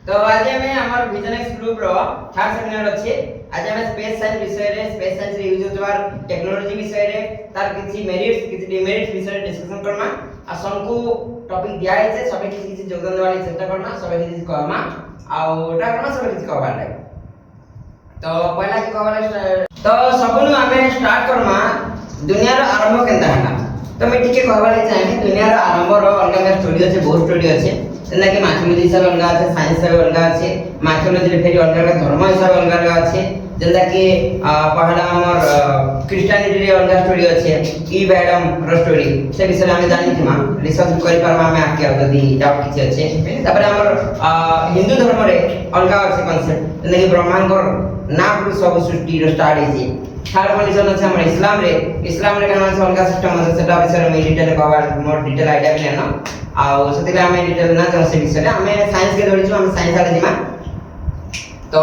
तो आज हमें हमर विजन एक्स ग्रुप रो थर्ड सेमिनार अछि। आज हमें स्पेस साइंस विषय रे स्पेस साइंस रे यूज होतवार टेक्नोलॉजी विषय रे तार किछि मेरिट्स किछि डिमेरिट्स विषय रे डिस्कशन करमा। आ सबको टॉपिक दिया है सबे किछि योगदान देवाली चेष्टा करमा सबे किछि कहमा आउ एटा करमा सबे किछि कहबा लागे। तो पहला कि कहबा तो सबनु हमें स्टार्ट करमा दुनिया रो आरंभ केनता हला। तो मैं टिके कहबा ले चाहे दुनिया रो आरंभ रो अलग स्टोरी अछि बहुत स्टोरी अछि जेना कि मैथोलॉजी हिसाब अलगा আছে साइंस हिसाब अलगा আছে मैथोलॉजी रे फेरी अलगा धर्म हिसाब अलगा আছে जेना कि पहला हमर क्रिश्चियनिटी रे अलगा स्टोरी আছে ईव एडम रो स्टोरी से विषय हमें जानि थिमा रिसर्च करि पारमा हमें आके जदी डाउट किछ আছে तापर हमर हिंदू धर्म रे अलगा আছে कॉन्सेप्ट जेना कि ब्रह्मांडर ना सब सृष्टि रो स्टार्ट है थर्ड कंडीशन আছে हमर इस्लाम रे काना अलगा सिस्टम আছে সেটা বিষয়ে আমি ডিটেইল কভার মোর ডিটেইল আইডিয়া প্ল্যান না आउ सेतिले हमें डिटेल ना जान से विषय हमें साइंस के धरिछु हम साइंस आले जिमा तो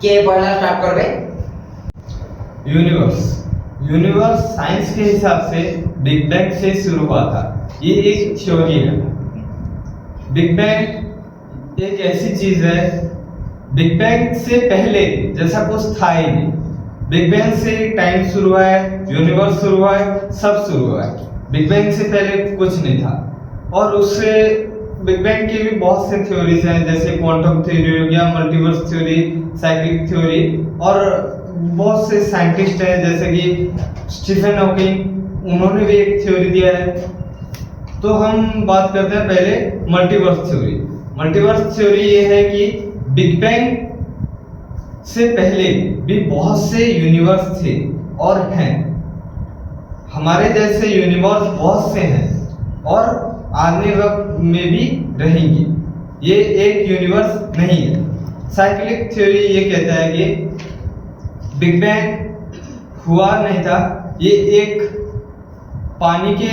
के पहला स्टार्ट करबे यूनिवर्स साइंस के हिसाब से बिग बैंग से शुरू हुआ था। ये एक थ्योरी है। बिग बैंग एक ऐसी चीज है, बिग बैंग से पहले जैसा कुछ था ही नहीं। बिग बैंग से टाइम शुरू हुआ है, यूनिवर्स शुरू हुआ है, सब शुरू हुआ है। बिग बैंग से पहले कुछ नहीं था। और उससे बिग बैंग की भी बहुत से थ्योरीज हैं जैसे क्वांटम थ्योरी हो गया, मल्टीवर्स थ्योरी, साइक्लिक थ्योरी और बहुत से साइंटिस्ट हैं जैसे कि स्टीफन हॉकिंग, उन्होंने भी एक थ्योरी दिया है। तो हम बात करते हैं पहले मल्टीवर्स थ्योरी। मल्टीवर्स थ्योरी ये है कि बिग बैंग से पहले भी बहुत से यूनिवर्स थे और हैं। हमारे जैसे यूनिवर्स बहुत से हैं और आने वक्त में भी रहेंगे। ये एक यूनिवर्स नहीं है। साइक्लिक थ्योरी ये कहता है कि बिग बैंग हुआ नहीं था, ये एक पानी के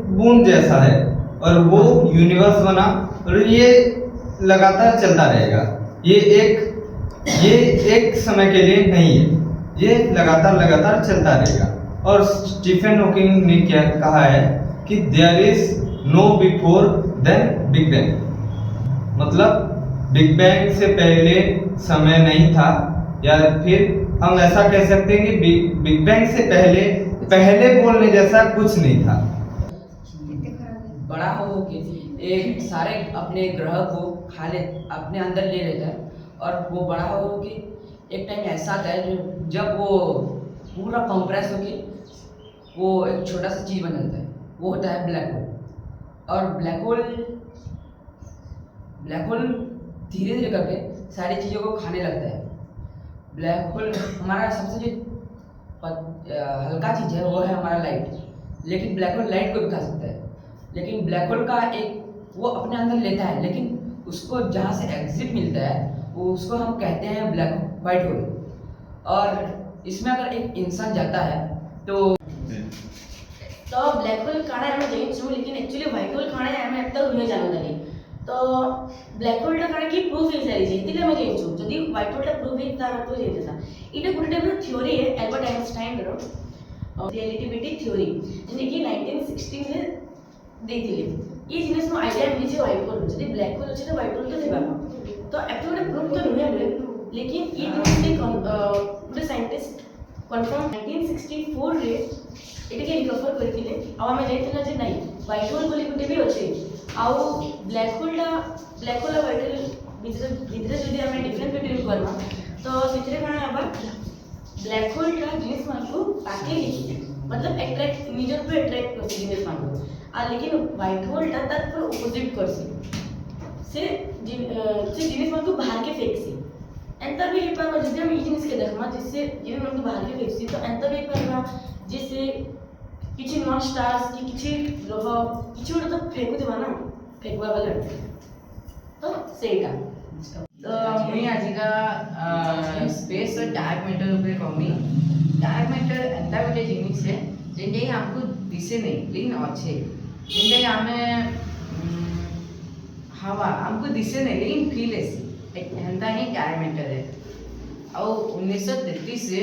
बूंद जैसा है और वो यूनिवर्स बना और ये लगातार चलता रहेगा। ये एक समय के लिए नहीं है, ये लगातार चलता रहेगा। और स्टीफन हॉकिंग ने क्या कहा है कि there is no before then big bang, मतलब बिग बैंग से पहले समय नहीं था, या फिर हम ऐसा कह सकते हैं कि बिग बैंग से पहले बोलने जैसा कुछ नहीं था। बड़ा हो के एक सारे अपने ग्रह को अपने अंदर ले लेता है और वो बड़ा हो के एक टाइम ऐसा आता है जब वो पूरा कंप्रेस होके वो एक छोटा सा चीज बन जाता है, वो होता है ब्लैक होल। और ब्लैक होल धीरे धीरे करके सारी चीज़ों को खाने लगता है। ब्लैक होल हमारा सबसे जो हल्का चीज़ है वो है हमारा लाइट, लेकिन ब्लैक होल लाइट को भी खा सकता है। लेकिन ब्लैक होल का एक वो अपने अंदर लेता है, लेकिन उसको जहाँ से एग्जिट मिलता है वो उसको हम कहते हैं वाइट होल। और इसमें अगर एक इंसान जाता है तो ब्लैक होल काଣା ଆମେ ଜାଣିଛୁ, लेकिन एक्चुअली व्हाइट होल काଣା ଆମେ ଏତେ नुहे जानतानी। तो ब्लैक होल टा काଣା कि प्रूफ हे सारी जे तिले ଆମେ ଜାଣିଛୁ। ଯଦି व्हाइट होल टा प्रूफ हे ता तो ଜାଣିଥା। इटा गुड टाइप रो थ्योरी है एल्बर्ट आइंस्टाइन रो रिलेटिविटी थ्योरी जे कि 1916 रे ଦେଇଥିଲେ। ये जिनिस नो आइडिया मिली जे व्हाइट होल जदी ब्लैक होल अछि तो व्हाइट होल तो थिबा। तो एक्चुअली प्रूफ तो नुहे हुए, लेकिन ये जिनिस से गुड साइंटिस्ट कन्फर्म 1964 रे एटिके रिकवर करथिले। आ हमें जाइतला जे नाही व्हाइट होल बोली गुटे भी अछि। आ ब्लैक होल और व्हाइट होल भितरे जदी हमें डिफरेंस बिटवीन करना तो सिथरे काना हबा ब्लैक होल टा जिनिस मानकु पाके मतलब अट्रैक्ट निजर पे अट्रैक्ट करछि जिनिस मानकु। आ लेकिन व्हाइट होल टा तार पर अपोजिट करछि से जिनिस मानकु बाहर के फेकछि। एंता भी हे पाबा जदी हम ई जिनिस के देखमा जिससे जिनिस मानकु बाहर के फेकछि तो एंता भी पाबा जिससे किछि नॉन स्टार्स की किछि ग्रह किछि उडा तो फेकुथिबा ना फेकवा वाला तो सेटा। तो मुई आजिका स्पेस और डार्क मैटर ऊपर कहमी। डार्क मैटर एंता गोटे जिनिस है जेंटे हमको दिसे नहीं लेकिन अच्छे जेंटे हमें हवा हमको दिसे नहीं लेकिन फील ऐसी एंता ही डार्क मैटर है। और 1933 से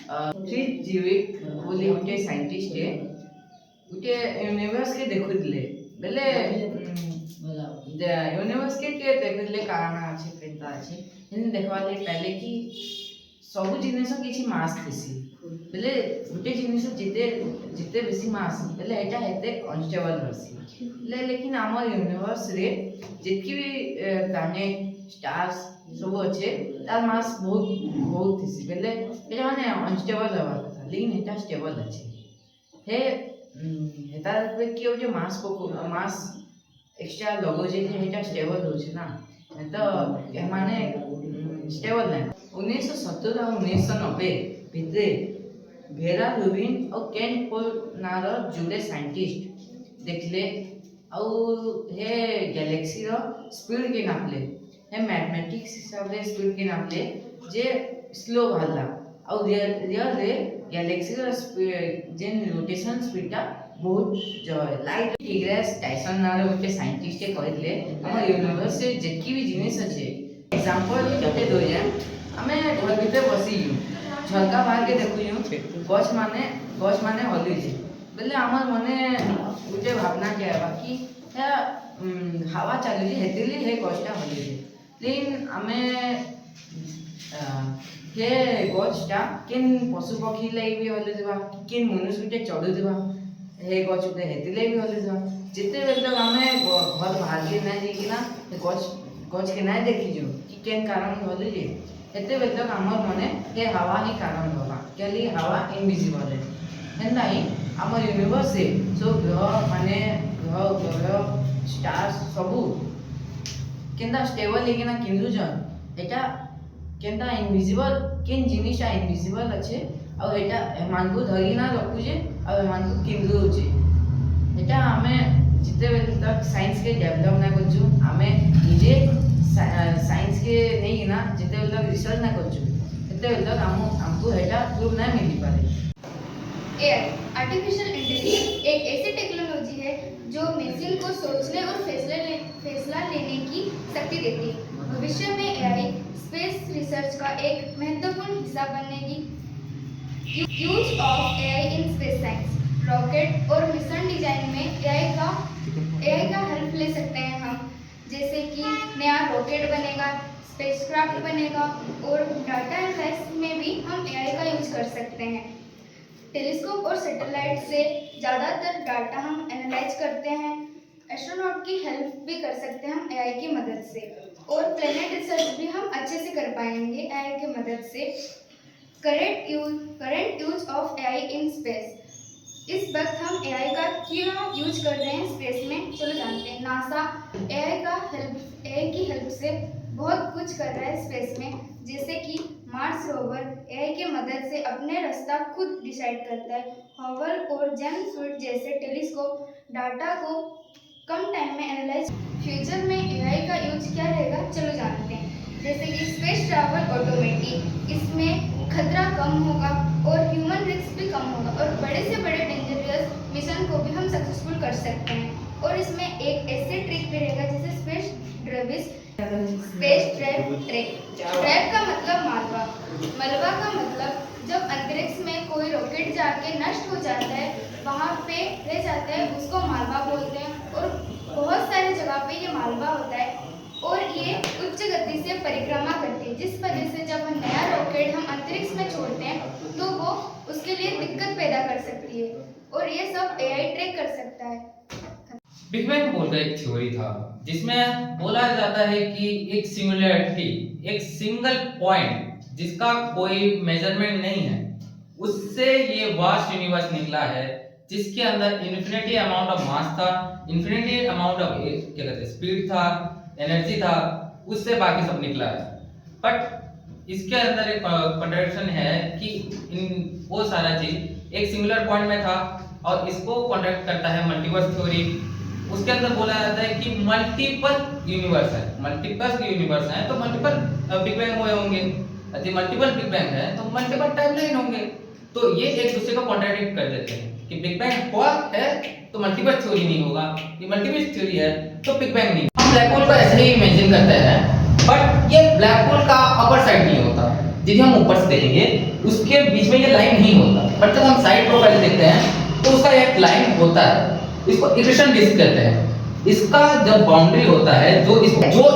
फ्रिज जीविक बोली गोटे साइंटिस्ट है गोटे यूनिवर्स के देखुले ବେଲେ यूनिवर्स के देखले कारण अछि केनता अछि इन देखवाले पहले कि सब जिनिस किछि मास थिसी बेले गुटे जिनिस जिते जिते बेसी मास बेले एटा हेते अनस्टेबल रहसी लेकिन हमर यूनिवर्स रे जेतकी भी प्लैनेट स्टार्स सब अच्छे तार मास बहुत बहुत थिसी बेले एटा माने अनस्टेबल रहबा କଥା लेकिन एटा स्टेबल अछि हे हेता पे कि जो मास एक्स्ट्रा लगो जे हेटा स्टेबल होछ ना तो ए माने स्टेबल नै 1970 और 1990 भितरे भेरा लुबिन और केन पोल नार जुड़े साइंटिस्ट देखले और हे गैलेक्सी रो स्पीड के नापले हे मैथमेटिक्स हिसाब रे स्पीड के नापले जे स्लो भाला और रियल रे गैलेक्सी रो स्पीड जेन रोटेशन स्पीड टा बहुत जो लाइट डिग्रेस टाइसन नार गोटे साइंटिस्ट कहले हम यूनिवर्स से जेकी भी जिनिस अछि एग्जांपल जते दो जे हमें घर भीतर बसी झलका बाहर के देखु गछ माने हलि जे बेले हमर मने गोटे भावना के बाकी हवा चली जे हेतिली हे गछटा हलि जे लेकिन हमें हे गछटा केन पशु पक्षी लाई भी हलि देबा केन मनुष्य के चढ़ु देबा हे गछ उते हेतिले भी हलि देबा जिते बेल तक हमें घर बाहर के नै देखि ना गछ के नै देखि जो कि केन कारण हलि जे हेते बेल तक हमर मने हे हवा ही कारण होला केली हवा इनविजिबल है हेंदा ही हमर यूनिवर्स से सो ग्रह माने ग्रह स्टार्स सबु केंदा स्टेबल लेकिन किंदु जन एटा केंदा इनविजिबल केन जिनिसा इनविजिबल अच्छे और एटा एमान को धरी ना रखु जे और एमान को किंदु होचे एटा हमें जिते बेल तक साइंस के डेवलप ना करजु हमें निजे साइंस के नहीं ना जिते बेल तक रिसर्च ना करजु एते बेल तक हमको एटा प्रूफ ना मिली पारे एआई आर्टिफिशियल इंटेलिजेंस एक ऐसी टेक्नोलॉजी है जो मशीन को सोचने और फैसला लेने की शक्ति देती है। भविष्य में एआई स्पेस रिसर्च का एक महत्वपूर्ण हिस्सा बनेगी। Use of AI in space science, rocket और मिशन डिजाइन में एआई का हेल्प ले सकते हैं हम, जैसे कि नया रॉकेट बनेगा, स्पेसक्राफ्ट बनेगा और डाटा एनालिसिस में भी हम एआई का यूज कर सकते हैं। टेलीस्कोप और सैटेलाइट से ज़्यादातर डाटा हम एनालाइज करते हैं। एस्ट्रोनॉट की हेल्प भी कर सकते हैं हम एआई की मदद से, और प्लेनेट रिसर्च भी हम अच्छे से कर पाएंगे एआई की मदद से। Current use of AI in space, इस वक्त हम एआई का क्यों यूज कर रहे हैं स्पेस में, चलो जानते हैं। नासा एआई की हेल्प से बहुत कुछ कर रहा है स्पेस में, जैसे कि मार्स रोवर एआई की मदद से अपने रास्ता खुद डिसाइड करता है। हबल और जेम्स वेब जैसे टेलीस्कोप डाटा को कम टाइम में एनालाइज। फ्यूचर में एआई का यूज क्या रहेगा, चलो जानते हैं। जैसे कि स्पेस ट्रैवल ऑटोमेटिक, इसमें खतरा कम होगा और ह्यूमन रिस्क भी कम होगा, और बड़े से बड़े डेंजरस मिशन को भी हम सक्सेसफुल कर सकते हैं। और इसमें एक ऐसे ट्रिक भी रहेगा जैसे स्पेस ट्रैप का मतलब मलबा का मतलब जब अंतरिक्ष में कोई रॉकेट जाके नष्ट हो जाता है, वहाँ पे रह जाता है, उसको मालवा बोलते हैं। और बहुत सारी जगह पे ये मालवा होता है और ये उच्च गति से परिक्रमा करती है, जिस वजह से जब हम नया रॉकेट हम अंतरिक्ष में छोड़ते हैं तो वो उसके लिए दिक्कत पैदा कर सकती है, और ये सब एआई ट्रैक कर सकता है। बिग बैंग बोल का एक थ्योरी था जिसमें बोला जाता है कि एक सिंगुलैरिटी, एक सिंगल पॉइंट जिसका कोई मेजरमेंट नहीं है, उससे ये वास्ट यूनिवर्स निकला है, जिसके अंदर इन्फिनिटी अमाउंट ऑफ मास था, इन्फिनिटी अमाउंट ऑफ क्या कहते हैं स्पीड था, एनर्जी था, उससे बाकी सब निकला है। बट इसके अंदर एक कॉन्ट्रडिक्शन है कि इन वो सारा चीज एक सिंगुलर पॉइंट में था, और इसको कॉन्ट्रैक्ट करता है मल्टीवर्स थ्योरी। उसके अंदर बोला जाता है कि मल्टीपल यूनिवर्स है, मल्टीपल यूनिवर्स हैं तो मल्टीपल बिग बैंग हुए होंगे, यदि मल्टीपल बिग बैंग है तो मल्टीपल टाइमलाइन होंगे। तो ये एक दूसरे को कॉन्ट्रडिक्ट कर देते हैं कि बिग बैंग हुआ है तो मल्टीपल थ्योरी नहीं होगा, ये मल्टीपल थ्योरी है तो बिग बैंग नहीं। हम ब्लैक होल को ऐसे ही इमेजिन करते हैं, बट ये ब्लैक होल का अपर साइड नहीं होता। यदि हम ऊपर से देखेंगे उसके बीच में ये लाइन नहीं होता, बट जब हम साइड प्रोफाइल देखते हैं तो उसका एक लाइन होता है। इसको इक्वेशन डिस्क कहते हैं। इसका जब बाउंड्री होता है जो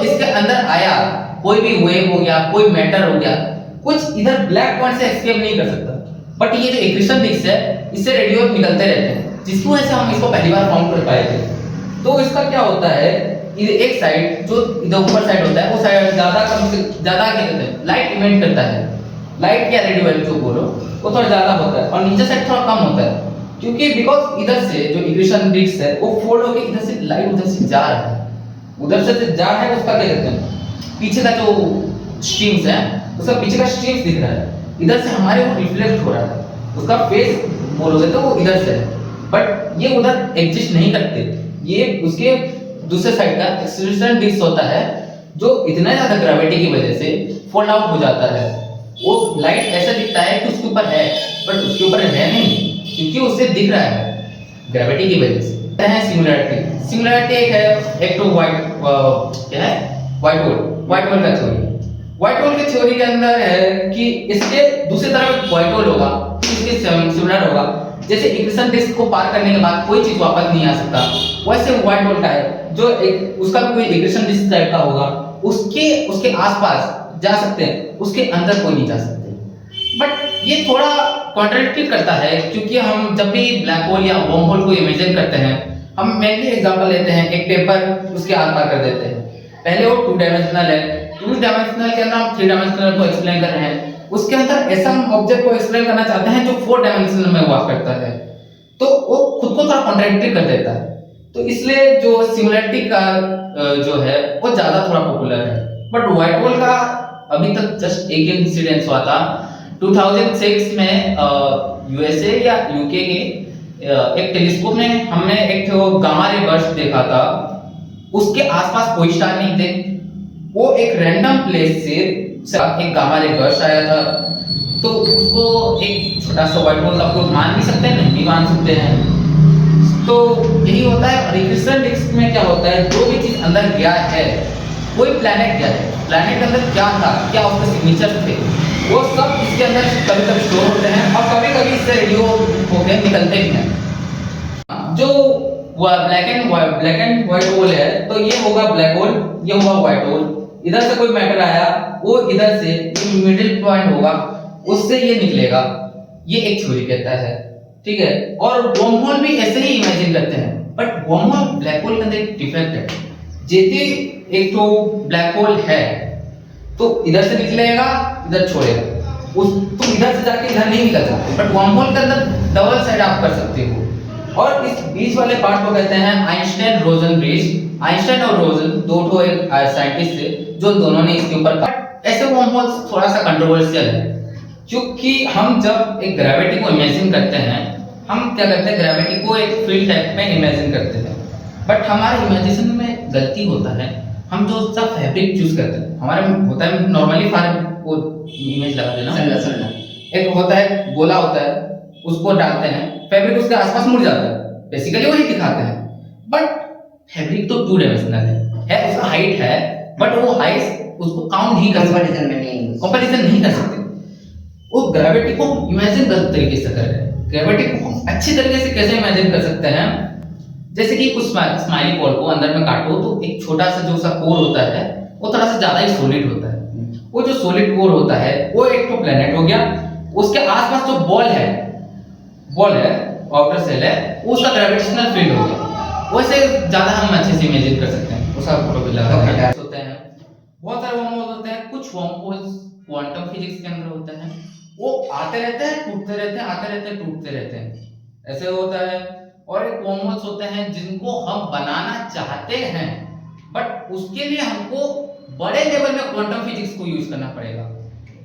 इसके अंदर आया, कोई भी वेव हो गया, कोई मैटर हो गया, कुछ इधर ब्लैक पॉइंट से एस्केप नहीं कर सकता। बट ये जो इक्वेशन डिस्क है, इससे रेडियो निकलते रहते हैं, जिसकी वजह से हम इसको पहली बार फाउंड कर पाए थे। तो इसका क्या होता है, एक साइड जो इधर ऊपर साइड होता है, वो साइड ज्यादा क्या कहते हैं, लाइट इमिट करता है, लाइट या रेडियो वेव जो बोलो, वो थोड़ा ज्यादा होता है, और नीचे साइड थोड़ा कम होता है, क्योंकि बिकॉज इधर से जो इक्वेशन डिस्क है वो फोल्ड होके इधर से लाइट उधर से जा रहा है, उधर से जा रहा है, उसका क्या कहते हैं, पीछे का जो स्ट्रीम्स है, उसका पीछे का स्ट्रीम्स दिख रहा है, इधर से हमारे वो रिफ्लेक्ट हो रहा है, उसका फेस बोलोगे तो वो इधर से है, बट ये उधर एग्जिस्ट नहीं करते। ये उसके दूसरे साइड का एक्सीलरेशन डिस्क होता है, जो इतना ज्यादा ग्रेविटी की वजह से फोल्ड आउट हो जाता है। वो लाइट ऐसा दिखता है कि उसके ऊपर है, बट उसके ऊपर है नहीं, क्योंकि उससे दिख रहा है ग्रेविटी की वजह से। सिंगुलैरिटी, सिंगुलैरिटी एक तो क्या है, व्हाइट होल का थ्योरी। व्हाइट होल के थ्योरी के अंदर है कि इसके दूसरी तरफ व्हाइट होल होगा, इसके सिमिलर होगा। जैसे इक्वेशन डिस्क को पार करने के बाद कोई चीज वापस नहीं आ सकता, वैसे व्हाइट होल का है जो एक उसका कोई इक्वेशन डिस्क टाइप का होगा, उसके आसपास जा सकते हैं, उसके अंदर कोई नहीं जा सकते। बट ये थोड़ा कॉन्ट्रडिक्ट करता है, क्योंकि हम जब भी ब्लैक होल या वर्म होल को इमेजिन करते हैं, हम मेनली एग्जांपल लेते हैं एक पेपर, उसके आर पार कर देते हैं। पहले वो 2 डायमेंशनल है, 2 डायमेंशनल के अंदर हम 3 डायमेंशनल को एक्सप्लेन कर रहे हैं, उसके अंदर ऐसा हम ऑब्जेक्ट को एक्सप्लेन करना चाहते हैं जो 4 डायमेंशनल में वर्क करता है, तो वो खुद को थोड़ा कॉन्ट्रडिक्ट कर देता है। तो इसलिए जो सिमिलरिटी का जो है वो ज्यादा थोड़ा पॉपुलर है। बट व्हाइट होल का अभी तक जस्ट एक इंसिडेंस हुआ था 2006 में यूएसए या यूके के एक टेलीस्कोप में हमने एक गामा रे बर्स्ट देखा था। उसके आसपास कोई स्टार नहीं थे, वो एक रैंडम प्लेस से एक गामा रे बर्स्ट आया था। तो उसको एक छोटा सा व्हाइट होल आप लोग मान भी सकते हैं, नहीं भी मान सकते हैं। तो यही होता है। और इक्वेशन डिस्क में क्या होता है, जो भी चीज अंदर गया है, कोई प्लैनेट गया है, प्लैनेट के अंदर क्या था, क्या उसके सिग्नेचर थे, वो सब इसके अंदर कभी कभी स्टोर होते हैं और कभी कभी इससे रेडियो होके निकलते भी हैं। जो ब्लैक एंड व्हाइट होल है, तो ये होगा ब्लैक होल, ये होगा व्हाइट होल। इधर से कोई मैटर आया, वो इधर से मिडिल पॉइंट होगा, उससे ये निकलेगा। ये एक थ्योरी कहता है, ठीक है। और वर्म होल भी ऐसे ही इमेजिन करते हैं, but worm hole black hole के अंदर एक डिफेक्ट है। जैसे एक तो ब्लैक होल है, तो इधर से निकलेगा, इधर छोड़ेगा, तुम इधर से जाके इधर नहीं निकल सकते। बट वर्म होल के अंदर डबल साइड आप कर सकते हो। और इस बीच वाले पार्ट को कहते हैं आइंस्टाइन रोजन ब्रिज। आइंस्टाइन और रोजन दो साइंटिस्ट थे जो दोनों ने इसके ऊपर। ऐसे वर्म होल थोड़ा सा कंट्रोवर्शियल है, क्योंकि हम जब एक ग्रेविटी को इमेजिन करते हैं, हम क्या करते हैं, ग्रेविटी को एक फील्ड टाइप में इमेजिन करते हैं। बट हमारे इमेजिनेशन में गलती होता है, हम जो सा फैब्रिक चूज करते हैं, हमारे होता है नॉर्मली वो इमेज लगा देना, एक होता है गोला होता है, उसको डालते हैं, फैब्रिक उसके आसपास मुड़ जाता है, बेसिकली वही दिखाते हैं। बट फैब्रिक तो 2 डायमेंशनल है, उसका हाइट है, बट वो हाइट उसको काउंट नहीं कर सकते, कंपैरिजन नहीं कर सकते। वो ग्रेविटी को इमेजिन गलत तरीके से कर रहे हैं। ग्रेविटी को हम अच्छी तरीके से कैसे इमेजिन कर सकते हैं, जैसे कि कुछ स्माइली बॉल को अंदर में काटो तो एक छोटा सा जो सा कोर होता है, वो थोड़ा सा ज्यादा ही सॉलिड होता है। वो जो सॉलिड कोर होता है, वो एक तो प्लेनेट हो गया, उसके आसपास जो बॉल है, आउटर सेल है, वो उसका ग्रेविटेशनल फील्ड हो गया। वैसे ज्यादा हम अच्छे से इमेजिन कर सकते हैं। उसका फोटो भी लगा होते हैं। बहुत सारे वर्म होल होते हैं, कुछ वर्म होल्स क्वांटम फिजिक्स के अंदर होते हैं, वो आते रहते हैं, टूटते रहते हैं, आते रहते हैं, टूटते रहते हैं, ऐसे होता है। और एक वर्म होल्स होते हैं जिनको हम बनाना चाहते हैं, बट उसके लिए हमको बड़े लेवल में क्वांटम फिजिक्स को यूज करना पड़ेगा।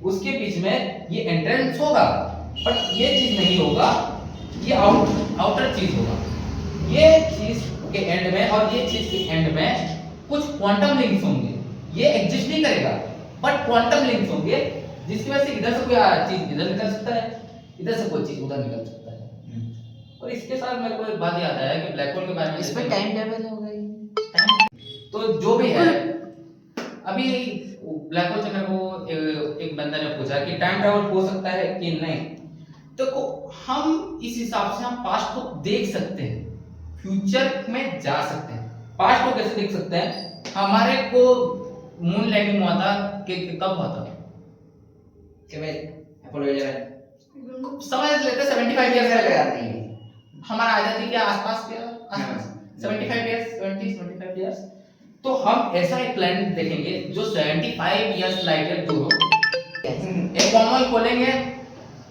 उसके बीच में ये एंट्रेंस होगा, बट ये चीज नहीं होगा, ये आउटर चीज होगा। ये चीज के एंड में और ये चीज के एंड में कुछ क्वांटम लिंक्स होंगे। ये एग्जिस्ट नहीं करेगा, बट क्वांटम लिंक्स होंगे, जिसकी वजह से इधर से कोई चीज इधर निकल सकता है, इधर से कोई चीज उधर निकल सकता है। और इसके साथ मेरे को एक बात याद आया कि ब्लैक होल के बारे में, इस पे टाइम टेबल हो गई। तो जो भी है, अभी ब्लैक होल से मेरे को एक बंदा ने पूछा कि टाइम ट्रैवल हो सकता है कि नहीं। तो हम इस हिसाब से हम पास्ट को देख सकते हैं, फ्यूचर में जा सकते हैं। पास्ट को कैसे देख सकते हैं? हमारे को मून लैंडिंग हुआ था कि कब हुआ था? कि भाई अपोलो 11 समझ लेते 75 ईयर्स लगा पहले नहीं हमारा आजादी के आसपास के आसपास 75 ईयर्स 75 ईयर्स। तो हम ऐसा एक प्लैनेट देखेंगे जो 75 ईयर्स लाइट ईयर दूर हो। एक वर्महोल खोलेंगे,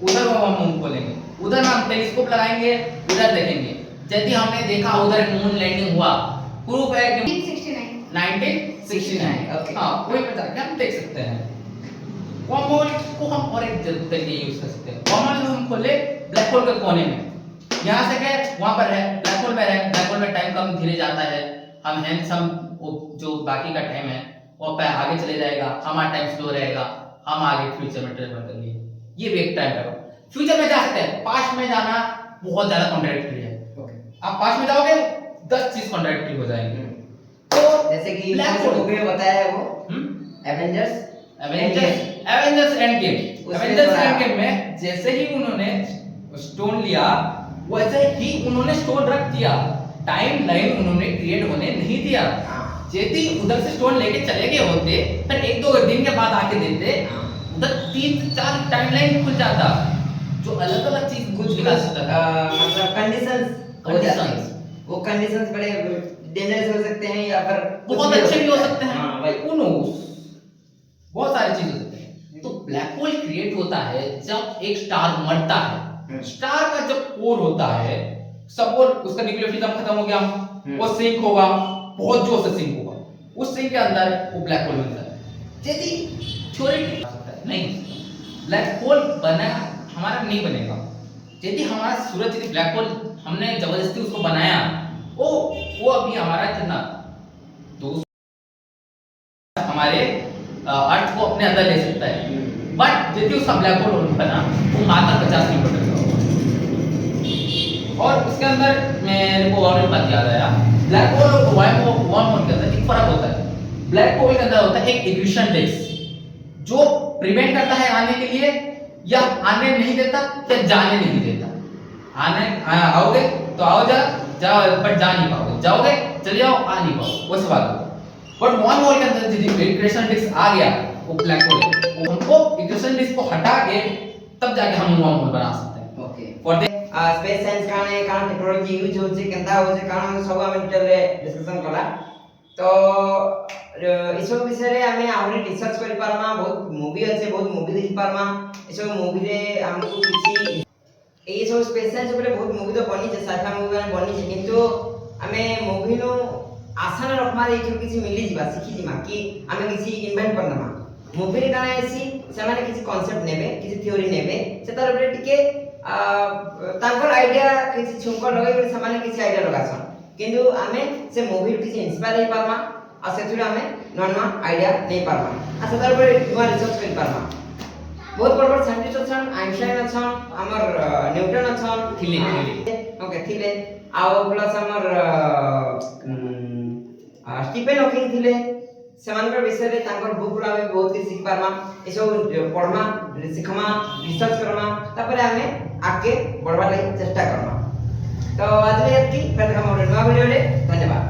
उधर वो मून खोलेंगे, उधर हम टेलीस्कोप लगाएंगे, उधर देखेंगे। यदि हमने देखा उधर मून लैंडिंग हुआ, प्रूफ है कि 1969 ओके। हाँ वही पे जाके हम देख सकते हैं। वर्महोल को हम और एक तरीके यूज कर सकते हैं। वर्महोल हम खोले ब्लैक होल के कोने में, यहाँ से गए वहां पर है ब्लैक होल में है, ब्लैक होल में टाइम कम धीरे जाता है, हम हेंस हम जो बाकी का टाइम है वो पे आगे चले जाएगा, हमारा टाइम स्लो रहेगा, हम आगे फ्यूचर में ट्रेवल कर लिए। ये भी एक टाइम है। फ्यूचर में जा सकते हैं, पास्ट में जाना बहुत ज्यादा कॉन्ट्रडिक्टरी है। आप पास्ट में जाओगे 10 चीज कॉन्ट्रडिक्टरी हो जाएंगी। तो जैसे कि Black कौन सी hole। मूवी में बताया है वो एवेंजर्स एवेंजर्स एंड गेम। उसमें एवेंजर्स थोड़ा- एंड गेम में जैसे ही उन्होंने स्टोन लिया वैसे ही उन्होंने स्टोन रख दिया, टाइम लाइन उन्होंने क्रिएट होने नहीं दिया। यदि उधर से स्टोन लेके चले गए होते फिर 1-2 दिन के बाद आके देते, उधर 3-4 टाइमलाइन खुल जाता, जो अलग अलग चीज कुछ दिखा सकता था। मतलब कंडीशंस हो जाते हैं। वो कंडीशंस बड़े डेंजरस हो सकते हैं या फिर कुछ बहुत अच्छे भी हो सकते हैं। हाँ भाई Who knows? बहुत सारी चीज हो सकती है। तो ब्लैक होल क्रिएट होता है जब एक स्टार मरता है। स्टार का जब कोर होता है सब और उसका न्यूक्लियर फिजन खत्म हो गया, वो सिंक होगा, बहुत जोर से सिंक होगा, उस सिंक के अंदर वो ब्लैक होल बनता है। यदि थ्योरी नहीं ब्लैक होल बना हमारा नहीं बनेगा। यदि हमारा सूरज यदि ब्लैक होल हमने जबरदस्ती उसको बनाया, वो अभी हमारा कितना हमारे अर्थ को अपने अंदर ले सकता है, बट यदि उसका ब्लैक होल बना वो मात्र 50 किलोमीटर का होगा। और उसके अंदर मेरे को और एक बात याद आया, ब्लैक होल और वर्म होल के अंदर एक फर्क होता है। ब्लैक होल के अंदर होता है एक इग्निशन डिस्क जो प्रिवेंट करता है आने के लिए, या आने नहीं देता या जाने नहीं देता। आओगे तो आओ जाओ बट जा नहीं पाओगे, जाओगे चले जाओ आ नहीं पाओगे, वैसे बात होगा। बट वर्म होल के अंदर यदि इग्निशन डिस्क आ गया वो ब्लैक होल है, वो हमको इग्निशन डिस्क को हटा के तब जाके हम वर्म होल बना सकते हैं। ओके फॉर स्पेस साइंस काण टेक्नोलॉजी यूज होचे केनता होचे काण सब हम टले डिस्कशन कला। तो इस विषय रे हमें आउरी रिसर्च करि पारमा, बहुत मूवी আছে, बहुत मूवी देखि पारमा। एसो मूवी रे हमको किछि ए सब स्पेस साइंस ऊपर बहुत मूवी तो बनी छे, साइफाई मूवी बनी छे, किंतु हमें मूवी नो आसान रखमा रे किछि मिली जिबा सिखि जिमा कि हमें किछि इन्वेंट करनमा। मूवी रे काना एसी सेमाने किछि कांसेप्ट नेबे, किछि थ्योरी नेबे, से तार ऊपर टिके तांकर आइडिया किछि छुंको लगे सेमाने किछि आइडिया लगासन, किंतु हमें से मूवी किछि इंस्पायर हे पारमा आ सेथुरे हमें नवा आइडिया नै पारमा आ से तार ऊपर नुवा रिसर्च करि पारमा। बहुत बड़ बड़ साइंटिस्ट अछन, आइंस्टाइन अछन, हमर न्यूटन अछन, थिले ओके थिले आउ प्लस हमर स्टीफन हॉकिंग थिले। सेमानकर विषय रे तांकर बुक रा हमें बहुत किछ सिख पारमा, एसो पढमा सिखमा रिसर्च करमा, तापर हमें आगे बढ़वा लागि चेष्टा करमा। तो आज रे एति फिर हम नुवा वीडियो रे धन्यवाद।